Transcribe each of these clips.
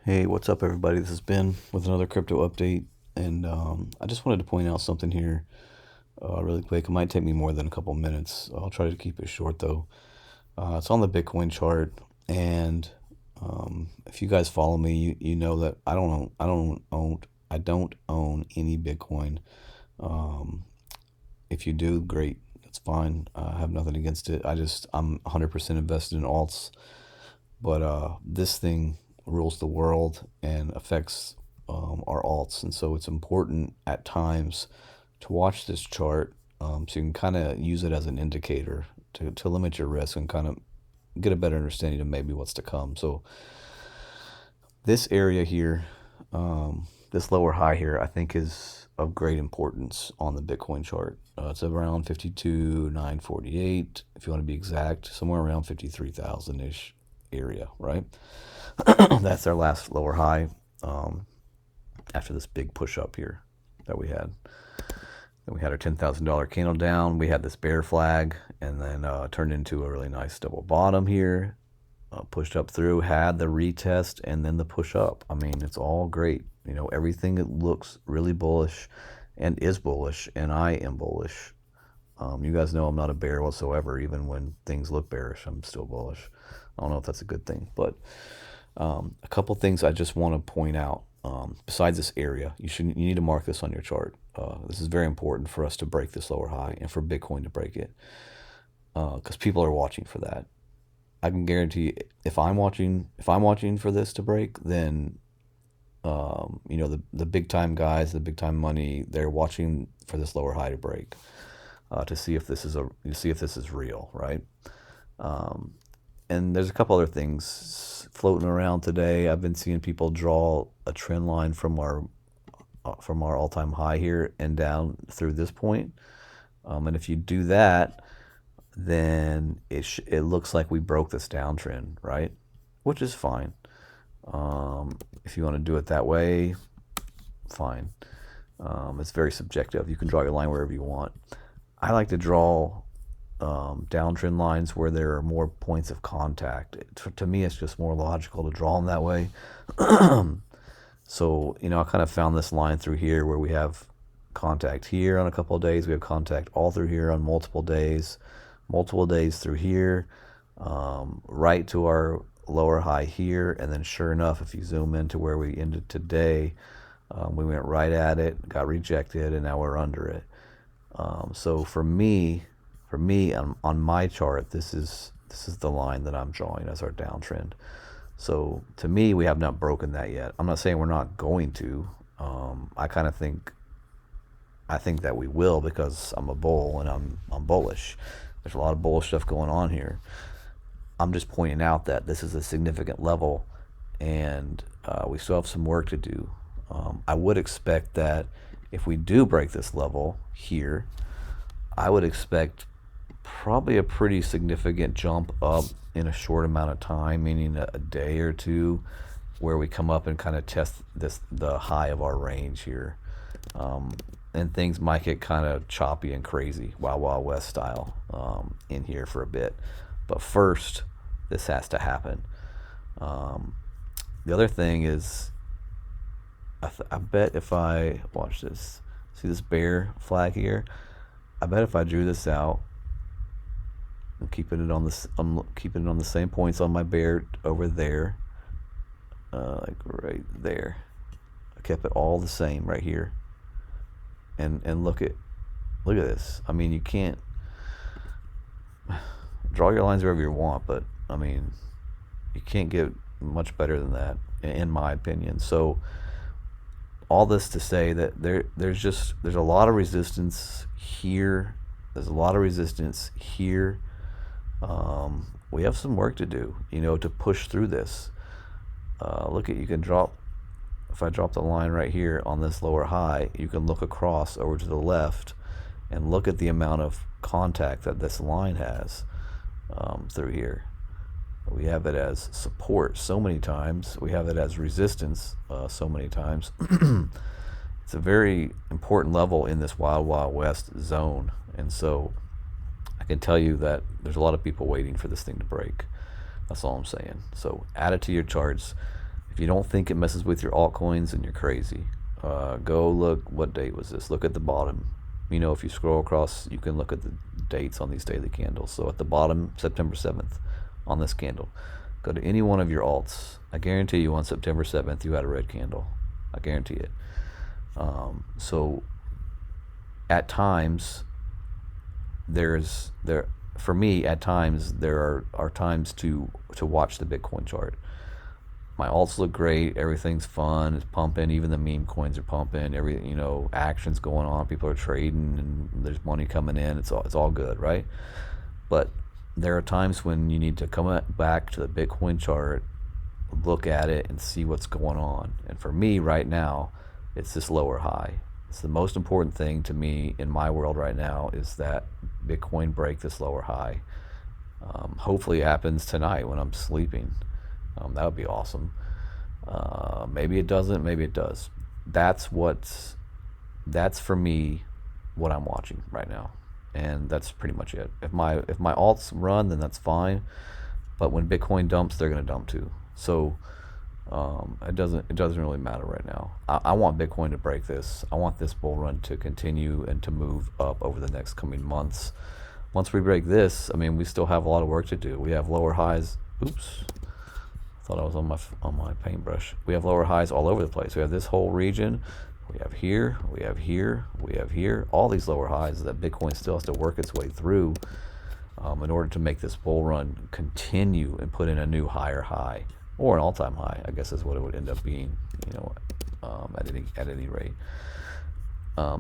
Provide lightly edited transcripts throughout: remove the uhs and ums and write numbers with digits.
Hey, what's up, everybody? This is Ben with another crypto update, and I just wanted to point out something here really quick. It might take me more than a couple minutes. I'll try to keep it short, though. It's on the Bitcoin chart, and if you guys follow me, you know that I don't own any Bitcoin. Um, if you do, great, that's fine. I have nothing against it. I'm 100% invested in alts. But this thing rules the world and affects our alts, and so it's important at times to watch this chart so you can kind of use it as an indicator to limit your risk and kind of get a better understanding of maybe what's to come. So this area here, this lower high here, I think is of great importance on the Bitcoin chart. It's around 52,948, if you want to be exact, somewhere around 53,000 ish area, right? That's our last lower high after this big push up here that we had. Then we had our $10,000 candle down. We had this bear flag, and then turned into a really nice double bottom here. Pushed up through, had the retest, and then the push up. I mean, it's all great. You know, everything that looks really bullish and is bullish, and I am bullish. You guys know I'm not a bear whatsoever. Even when things look bearish, I'm still bullish. I don't know if that's a good thing, but a couple things I just want to point out. Besides this area, you need to mark this on your chart. This is very important for us to break this lower high and for Bitcoin to break it, because people are watching for that. I can guarantee if I'm watching for this to break, then you know, the big time guys, the big time money, they're watching for this lower high to break, to see if this is real, right? And there's a couple other things floating around today. I've been seeing people draw a trend line from our all-time high here and down through this point. And if you do that, then it looks like we broke this downtrend, right? Which is fine. If you want to do it that way, fine. It's very subjective. You can draw your line wherever you want. I like to draw downtrend lines where there are more points of contact. To me, it's just more logical to draw them that way. So, you know, I kind of found this line through here where we have contact here on a couple of days. We have contact all through here on multiple days through here, right to our lower high here. And then sure enough, if you zoom into where we ended today, we went right at it, got rejected, and now we're under it. So for me on my chart, this is the line that I'm drawing as our downtrend. So to me, we have not broken that yet. I'm not saying we're not going to. I think that we will, because I'm a bull and I'm bullish. There's a lot of bullish stuff going on here. I'm just pointing out that this is a significant level, and we still have some work to do. I would expect that if we do break this level here, I would expect probably a pretty significant jump up in a short amount of time, meaning a day or two, where we come up and kind of test the high of our range here. And things might get kind of choppy and crazy, Wild Wild West style, in here for a bit. But first, this has to happen. The other thing is, I bet if I watch this, see this bear flag here, I bet if I drew this out, I'm keeping it on the same points on my bear over there, like right there. I kept it all the same right here, and look at this. I mean, you can't draw your lines wherever you want, but I mean, you can't get much better than that, in my opinion. So all this to say that there's a lot of resistance here. There's a lot of resistance here. We have some work to do, you know, to push through this. You can drop, if I drop the line right here on this lower high, you can look across over to the left and look at the amount of contact that this line has through here. We have it as support so many times. We have it as resistance so many times. It's a very important level in this Wild Wild West zone. And so I can tell you that there's a lot of people waiting for this thing to break. That's all I'm saying. So add it to your charts. If you don't think it messes with your altcoins, then you're crazy. Go look, what date was this? Look at the bottom. If you scroll across, you can look at the dates on these daily candles. So at the bottom, September 7th on this candle. Go to any one of your alts. I guarantee you on September 7th you had a red candle. I guarantee it. So at times, for me, at times there are times to watch the Bitcoin chart. My alts look great, everything's fun, it's pumping, even the meme coins are pumping, action's going on, people are trading, and there's money coming in, it's all good, right? But there are times when you need to come back to the Bitcoin chart, look at it, and see what's going on. And for me right now, it's this lower high. It's the most important thing to me in my world right now, is that Bitcoin break this lower high. Hopefully it happens tonight when I'm sleeping. That would be awesome. Maybe it doesn't, maybe it does. That's for me what I'm watching right now, and that's pretty much it. If my alts run, then that's fine. But when Bitcoin dumps, they're going to dump too. So it doesn't really matter right now. I want Bitcoin to break this. I want this bull run to continue and to move up over the next coming months. Once we break this, we still have a lot of work to do. We have lower highs. Oops. Thought I was on my paintbrush. We have lower highs all over the place. We have this whole region. We have here. We have here. We have here. All these lower highs that Bitcoin still has to work its way through in order to make this bull run continue and put in a new higher high, or an all-time high, I guess is what it would end up being. At any rate.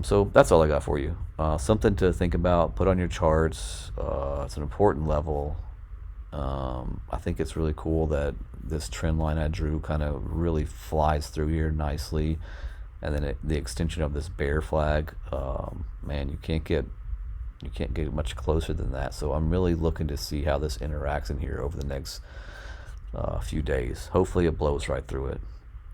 So that's all I got for you. Something to think about. Put on your charts. It's an important level. I think it's really cool that this trend line I drew kind of really flies through here nicely, and then the extension of this bear flag, man, you can't get much closer than that. So I'm really looking to see how this interacts in here over the next few days. Hopefully it blows right through it.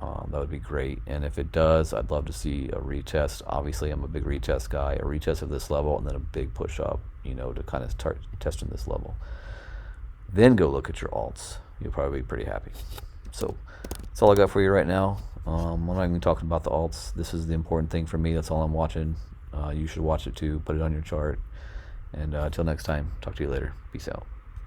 That would be great, and if it does, I'd love to see a retest. Obviously I'm a big retest guy, a retest of this level, and then a big push up, to kind of start testing this level. Then go look at your alts. You'll probably be pretty happy. So that's all I got for you right now. I'm not even talking about the alts. This is the important thing for me. That's all I'm watching. You should watch it too. Put it on your chart. And until next time, talk to you later. Peace out.